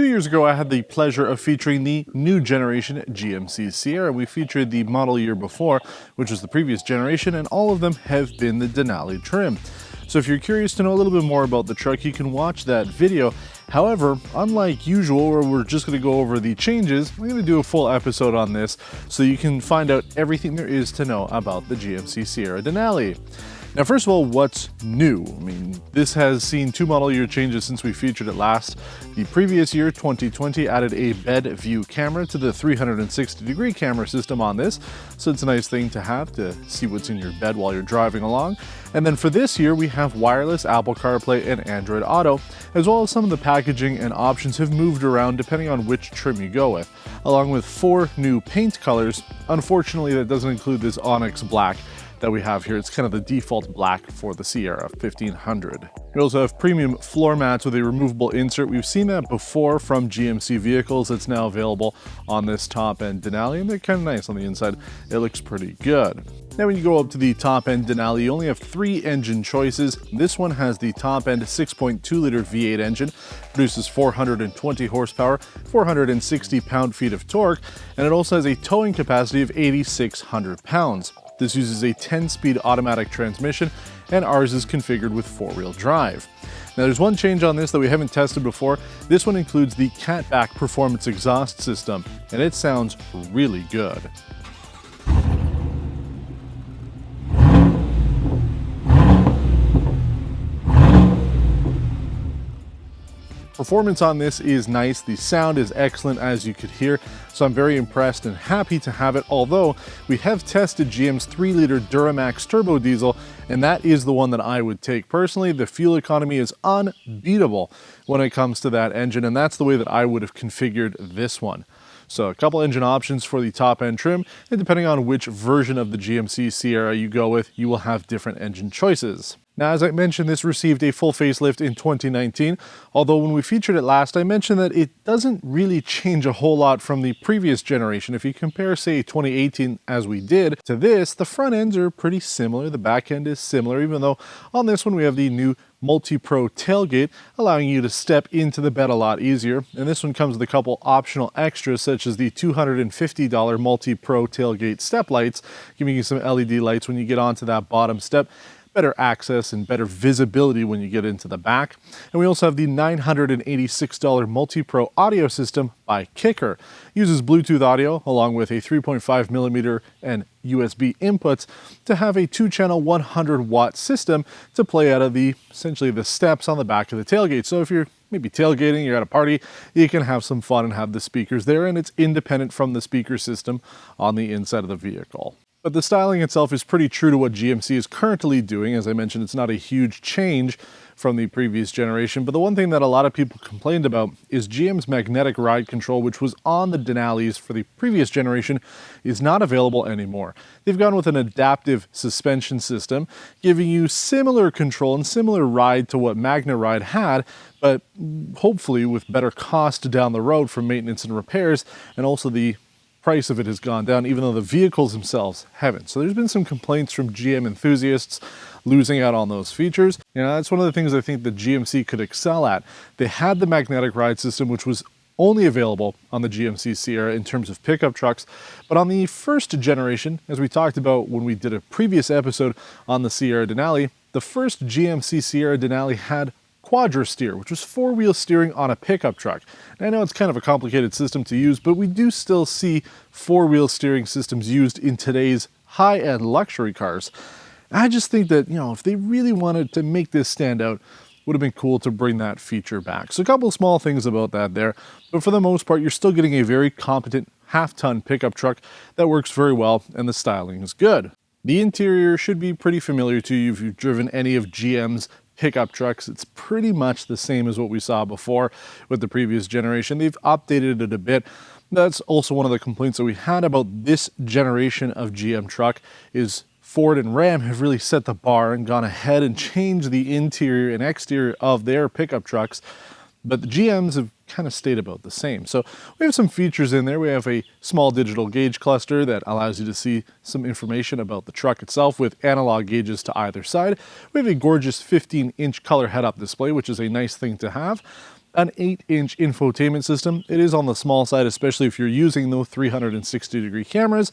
2 years ago, I had the pleasure of featuring the new generation GMC Sierra. We featured the model year before, which was the previous generation, and all of them have been the Denali trim. So if you're curious to know a little bit more about the truck, you can watch that video. However, unlike usual, where we're just going to go over the changes, I'm going to do a full episode on this so you can find out everything there is to know about the GMC Sierra Denali. Now, first of all, what's new? I mean, this has seen 2 model year changes since we featured it last. The previous year, 2020, added a bed view camera to the 360-degree camera system on this, so it's a nice thing to have to see what's in your bed while you're driving along. And then for this year, we have wireless Apple CarPlay and Android Auto, as well as some of the packaging and options have moved around depending on which trim you go with, along with 4 new paint colors. Unfortunately, that doesn't include this Onyx Black that we have here. It's kind of the default black for the Sierra 1500. We also have premium floor mats with a removable insert. We've seen that before from GMC vehicles. It's now available on this top-end Denali, and they're kind of nice on the inside. It looks pretty good. Now when you go up to the top-end Denali, you only have 3 engine choices. This one has the top-end 6.2-liter V8 engine, produces 420 horsepower, 460 pound-feet of torque, and it also has a towing capacity of 8,600 pounds. This uses a 10-speed automatic transmission, and ours is configured with 4-wheel drive. Now there's one change on this that we haven't tested before. This one includes the catback performance exhaust system, and it sounds really good. Performance on this is nice. The sound is excellent, as you could hear, so I'm very impressed and happy to have it, although we have tested GM's 3-liter Duramax turbo diesel, and that is the one that I would take personally. The fuel economy is unbeatable when it comes to that engine, and that's the way that I would have configured this one. So a couple engine options for the top end trim, and depending on which version of the GMC Sierra you go with, you will have different engine choices. Now, as I mentioned, this received a full facelift in 2019, although when we featured it last, I mentioned that it doesn't really change a whole lot from the previous generation. If you compare, say, 2018 as we did to this, the front ends are pretty similar, the back end is similar, even though on this one we have the new Multi-Pro tailgate, allowing you to step into the bed a lot easier. And this one comes with a couple optional extras, such as the $250 Multi-Pro tailgate step lights, giving you some LED lights when you get onto that bottom step, better access and better visibility when you get into the back. And we also have the $986 Multi-Pro audio system by Kicker. It uses Bluetooth audio along with a 3.5mm and USB inputs to have a 2-channel 100-watt system to play out of essentially the steps on the back of the tailgate. So if you're maybe tailgating, you're at a party, you can have some fun and have the speakers there, and it's independent from the speaker system on the inside of the vehicle. But the styling itself is pretty true to what GMC is currently doing. As I mentioned, it's not a huge change from the previous generation, but the one thing that a lot of people complained about is GM's magnetic ride control, which was on the Denalis for the previous generation, is not available anymore. They've gone with an adaptive suspension system, giving you similar control and similar ride to what MagneRide had, but hopefully with better cost down the road for maintenance and repairs, and also the price of it has gone down, even though the vehicles themselves haven't. So there's been some complaints from GM enthusiasts losing out on those features. You know, that's one of the things I think that GMC could excel at. They had the magnetic ride system, which was only available on the GMC Sierra in terms of pickup trucks, but on the first generation, as we talked about when we did a previous episode on the Sierra Denali, the first GMC Sierra Denali had Quadra steer, which was 4-wheel steering on a pickup truck. And I know it's kind of a complicated system to use, but we do still see 4-wheel steering systems used in today's high-end luxury cars. I just think that, you know, if they really wanted to make this stand out, would have been cool to bring that feature back. So a couple of small things about that there, but for the most part, you're still getting a very competent half-ton pickup truck that works very well, and the styling is good. The interior should be pretty familiar to you if you've driven any of GM's pickup trucks. It's pretty much the same as what we saw before with the previous generation. They've updated it a bit. That's also one of the complaints that we had about this generation of GM truck is Ford and Ram have really set the bar and gone ahead and changed the interior and exterior of their pickup trucks, but the GMs have kind of stayed about the same. So we have some features in there. We have a small digital gauge cluster that allows you to see some information about the truck itself with analog gauges to either side. We have a gorgeous 15-inch color head-up display, which is a nice thing to have. An 8-inch infotainment system. It is on the small side, especially if you're using those 360-degree cameras,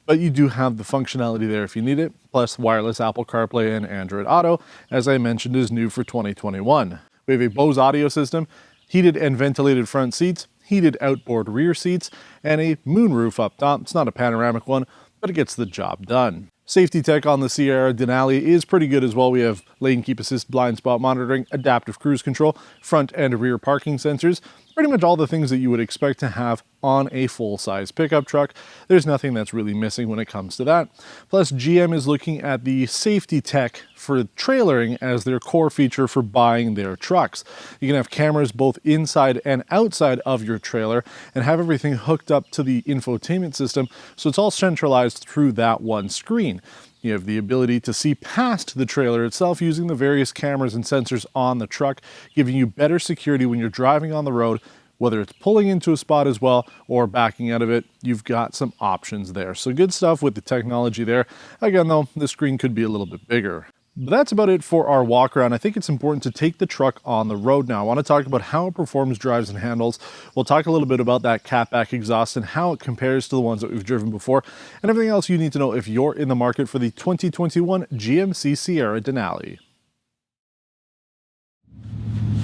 but you do have the functionality there if you need it, plus wireless Apple CarPlay and Android Auto, as I mentioned, is new for 2021. We have a Bose audio system, heated and ventilated front seats, heated outboard rear seats, and a moonroof up top. It's not a panoramic one, but it gets the job done. Safety tech on the Sierra Denali is pretty good as well. We have lane keep assist, blind spot monitoring, adaptive cruise control, front and rear parking sensors, pretty much all the things that you would expect to have on a full-size pickup truck. There's nothing that's really missing when it comes to that. Plus, GM is looking at the safety tech for trailering as their core feature for buying their trucks. You can have cameras both inside and outside of your trailer and have everything hooked up to the infotainment system, so it's all centralized through that one screen. You have the ability to see past the trailer itself using the various cameras and sensors on the truck, giving you better security when you're driving on the road, whether it's pulling into a spot as well or backing out of it. You've got some options there. So good stuff with the technology there. Again, though, the screen could be a little bit bigger. But that's about it for our walk around. I think it's important to take the truck on the road now. I want to talk about how it performs, drives, and handles. We'll talk a little bit about that catback exhaust and how it compares to the ones that we've driven before, and everything else you need to know if you're in the market for the 2021 GMC Sierra Denali.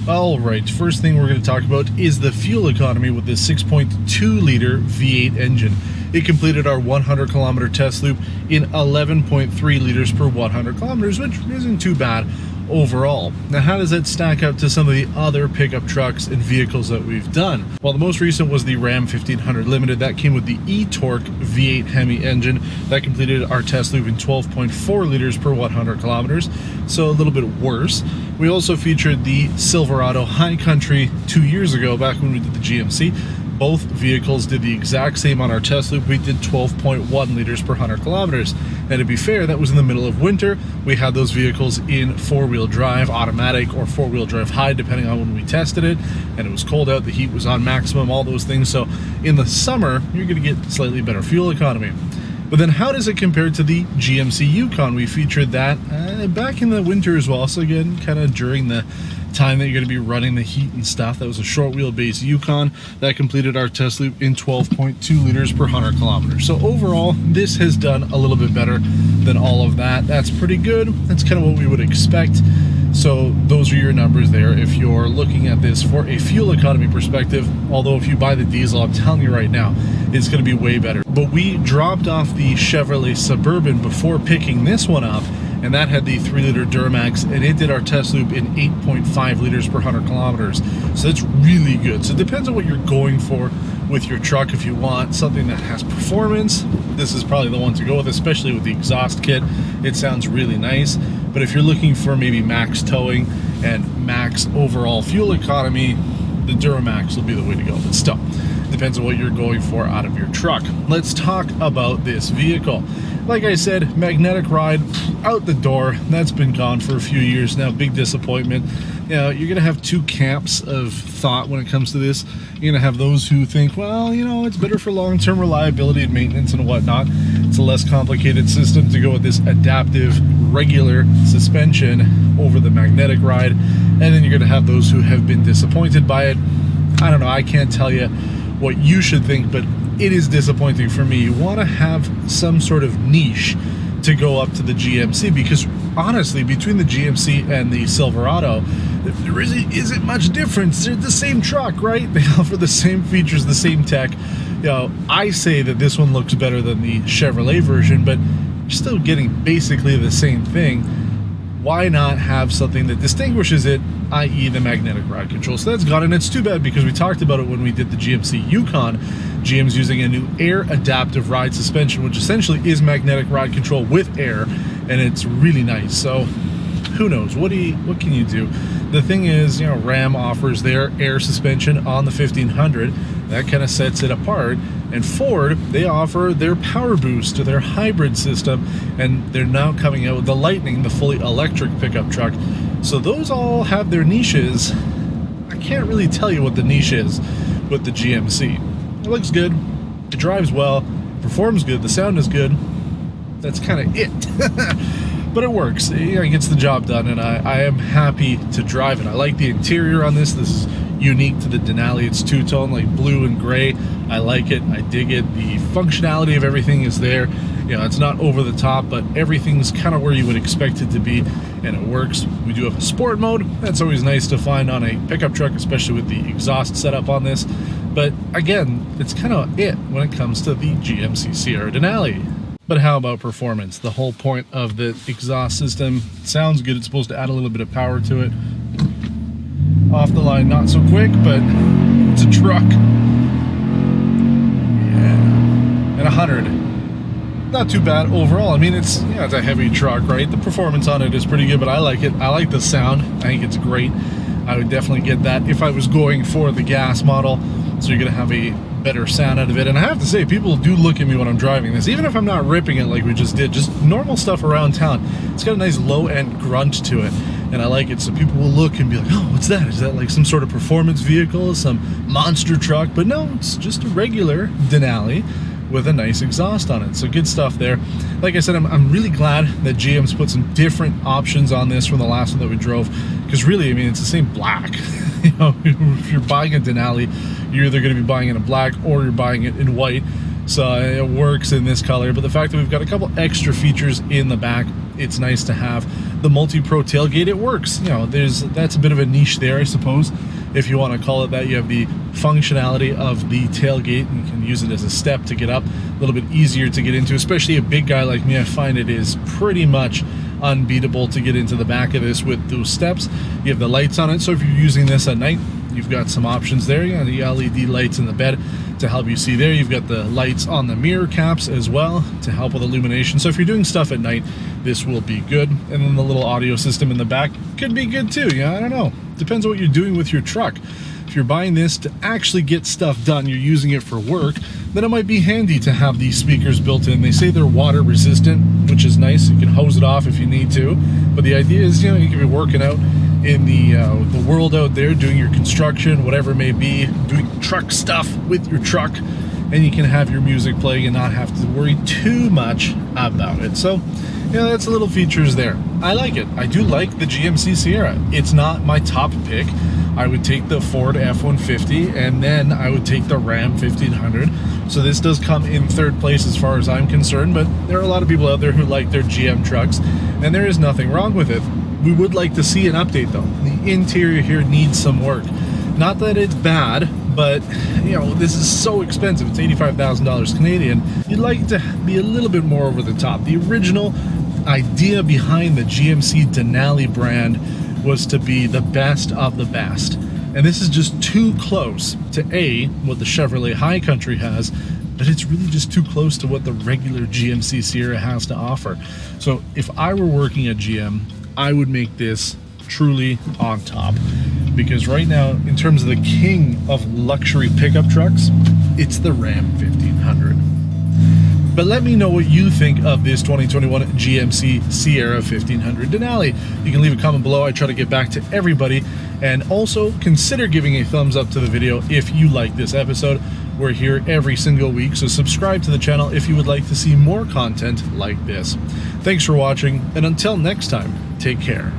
All right, first thing we're going to talk about is the fuel economy with this 6.2 liter V8 engine. It completed our 100 kilometer test loop in 11.3 liters per 100 kilometers, which isn't too bad overall. Now, how does that stack up to some of the other pickup trucks and vehicles that we've done? Well, the most recent was the Ram 1500 Limited. That came with the e-torque V8 Hemi engine. That completed our test loop in 12.4 liters per 100 kilometers, so a little bit worse. We also featured the Silverado High Country 2 years ago, back when we did the GMC. Both vehicles did the exact same on our test loop. We did 12.1 liters per 100 kilometers. And to be fair, that was in the middle of winter. We had those vehicles in four-wheel drive automatic or four-wheel drive high, depending on when we tested it. And it was cold out, the heat was on maximum, all those things. So in the summer, you're gonna get slightly better fuel economy. But then how does it compare to the GMC Yukon? We featured that back in the winter as well. So again, kind of during the time that you're going to be running the heat and stuff. That was a short wheelbase Yukon that completed our test loop in 12.2 liters per 100 kilometers. So overall, this has done a little bit better than all of that. That's pretty good. That's kind of what we would expect. So those are your numbers there if you're looking at this for a fuel economy perspective. Although if you buy the diesel, I'm telling you right now, it's going to be way better. But we dropped off the Chevrolet Suburban before picking this one up, and that had the 3-liter Duramax, and it did our test loop in 8.5 liters per 100 kilometers. So it's really good. So it depends on what you're going for with your truck. If you want something that has performance, this is probably the one to go with, especially with the exhaust kit. It sounds really nice. But if you're looking for maybe max towing and max overall fuel economy, the Duramax will be the way to go. But still, depends on what you're going for out of your truck. Let's talk about this vehicle. Like I said, magnetic ride out the door. That's been gone for a few years now. Big disappointment. You know, you're gonna have two camps of thought when it comes to this. You're gonna have those who think, well, you know, it's better for long-term reliability and maintenance and whatnot. It's a less complicated system to go with this adaptive regular suspension over the magnetic ride. And then you're gonna have those who have been disappointed by it. I don't know, I can't tell you what you should think, but it is disappointing for me. You want to have some sort of niche to go up to the GMC, because honestly, between the GMC and the Silverado, there isn't much difference. They're the same truck, right? They offer the same features, the same tech. You know, I say that this one looks better than the Chevrolet version, but you're still getting basically the same thing. Why not have something that distinguishes it, i.e. the magnetic ride control? So that's gone, and it's too bad because we talked about it when we did the GMC Yukon. GM's using a new air adaptive ride suspension, which essentially is magnetic ride control with air, and it's really nice. So who knows? What can you do? The thing is, you know, Ram offers their air suspension on the 1500. That kind of sets it apart. And Ford, they offer their Power Boost, their hybrid system, and they're now coming out with the Lightning, the fully electric pickup truck. So those all have their niches. I can't really tell you what the niche is with the GMC. It looks good, it drives well, performs good, the sound is good. That's kind of it. But it works. It gets the job done, and I am happy to drive it. I like the interior on this. This is unique to the Denali. It's two-tone, like blue and gray. I like it, I dig it. The functionality of everything is there. You know, it's not over the top, but everything's kind of where you would expect it to be, and it works. We do have a sport mode. That's always nice to find on a pickup truck, especially with the exhaust setup on this. But again, it's kind of it when it comes to the GMC Sierra Denali. But how about performance? The whole point of the exhaust system sounds good. It's supposed to add a little bit of power to it. Off the line, not so quick, but it's a truck. Yeah, and 100. Not too bad overall. I mean, it's, you know, it's a heavy truck, right? The performance on it is pretty good, but I like it. I like the sound. I think it's great. I would definitely get that if I was going for the gas model. So you're gonna have a better sound out of it. And I have to say, people do look at me when I'm driving this, even if I'm not ripping it like we just did, just normal stuff around town. It's got a nice low end grunt to it, and I like it. So people will look and be like, oh, what's that? Is that like some sort of performance vehicle, some monster truck? But no, it's just a regular Denali with a nice exhaust on it. So good stuff there. Like I said, I'm really glad that GM's put some different options on this from the last one that we drove, because really, I mean, it's the same black. You know, if you're buying a Denali, you're either going to be buying it in black or you're buying it in white. So it works in this color, but the fact that we've got a couple extra features in the back, it's nice to have. The multi-pro tailgate, it works. You know, that's a bit of a niche there, I suppose, if you want to call it that. You have the functionality of the tailgate, and you can use it as a step to get up. A little bit easier to get into, especially a big guy like me. I find it is pretty much unbeatable to get into the back of this with those steps. You have the lights on it, so if you're using this at night, you've got some options there. You got the LED lights in the bed to help you see there. You've got the lights on the mirror caps as well to help with illumination. So if you're doing stuff at night, this will be good. And then the little audio system in the back could be good too. Yeah, I don't know. Depends on what you're doing with your truck. If you're buying this to actually get stuff done, you're using it for work, then it might be handy to have these speakers built in. They say they're water resistant, which is nice. You can hose it off if you need to. But the idea is, you know, you can be working out in the world out there, doing your construction, whatever it may be, doing truck stuff with your truck, and you can have your music playing and not have to worry too much about it. So, you know, that's the little features there. I like it. I do like the GMC Sierra. It's not my top pick. I would take the Ford F-150, and then I would take the Ram 1500. So this does come in third place as far as I'm concerned, but there are a lot of people out there who like their GM trucks, and there is nothing wrong with it. We would like to see an update though. The interior here needs some work. Not that it's bad, but you know, this is so expensive. It's $85,000 Canadian. You'd like it to be a little bit more over the top. The original idea behind the GMC Denali brand was to be the best of the best. And this is just too close to what the Chevrolet High Country has, but it's really just too close to what the regular GMC Sierra has to offer. So if I were working at GM, I would make this truly on top, because right now, in terms of the king of luxury pickup trucks, it's the Ram 1500. But let me know what you think of this 2021 GMC Sierra 1500 Denali. You can leave a comment below. I try to get back to everybody. And also consider giving a thumbs up to the video if you like this episode. We're here every single week, so subscribe to the channel if you would like to see more content like this. Thanks for watching, and until next time, take care.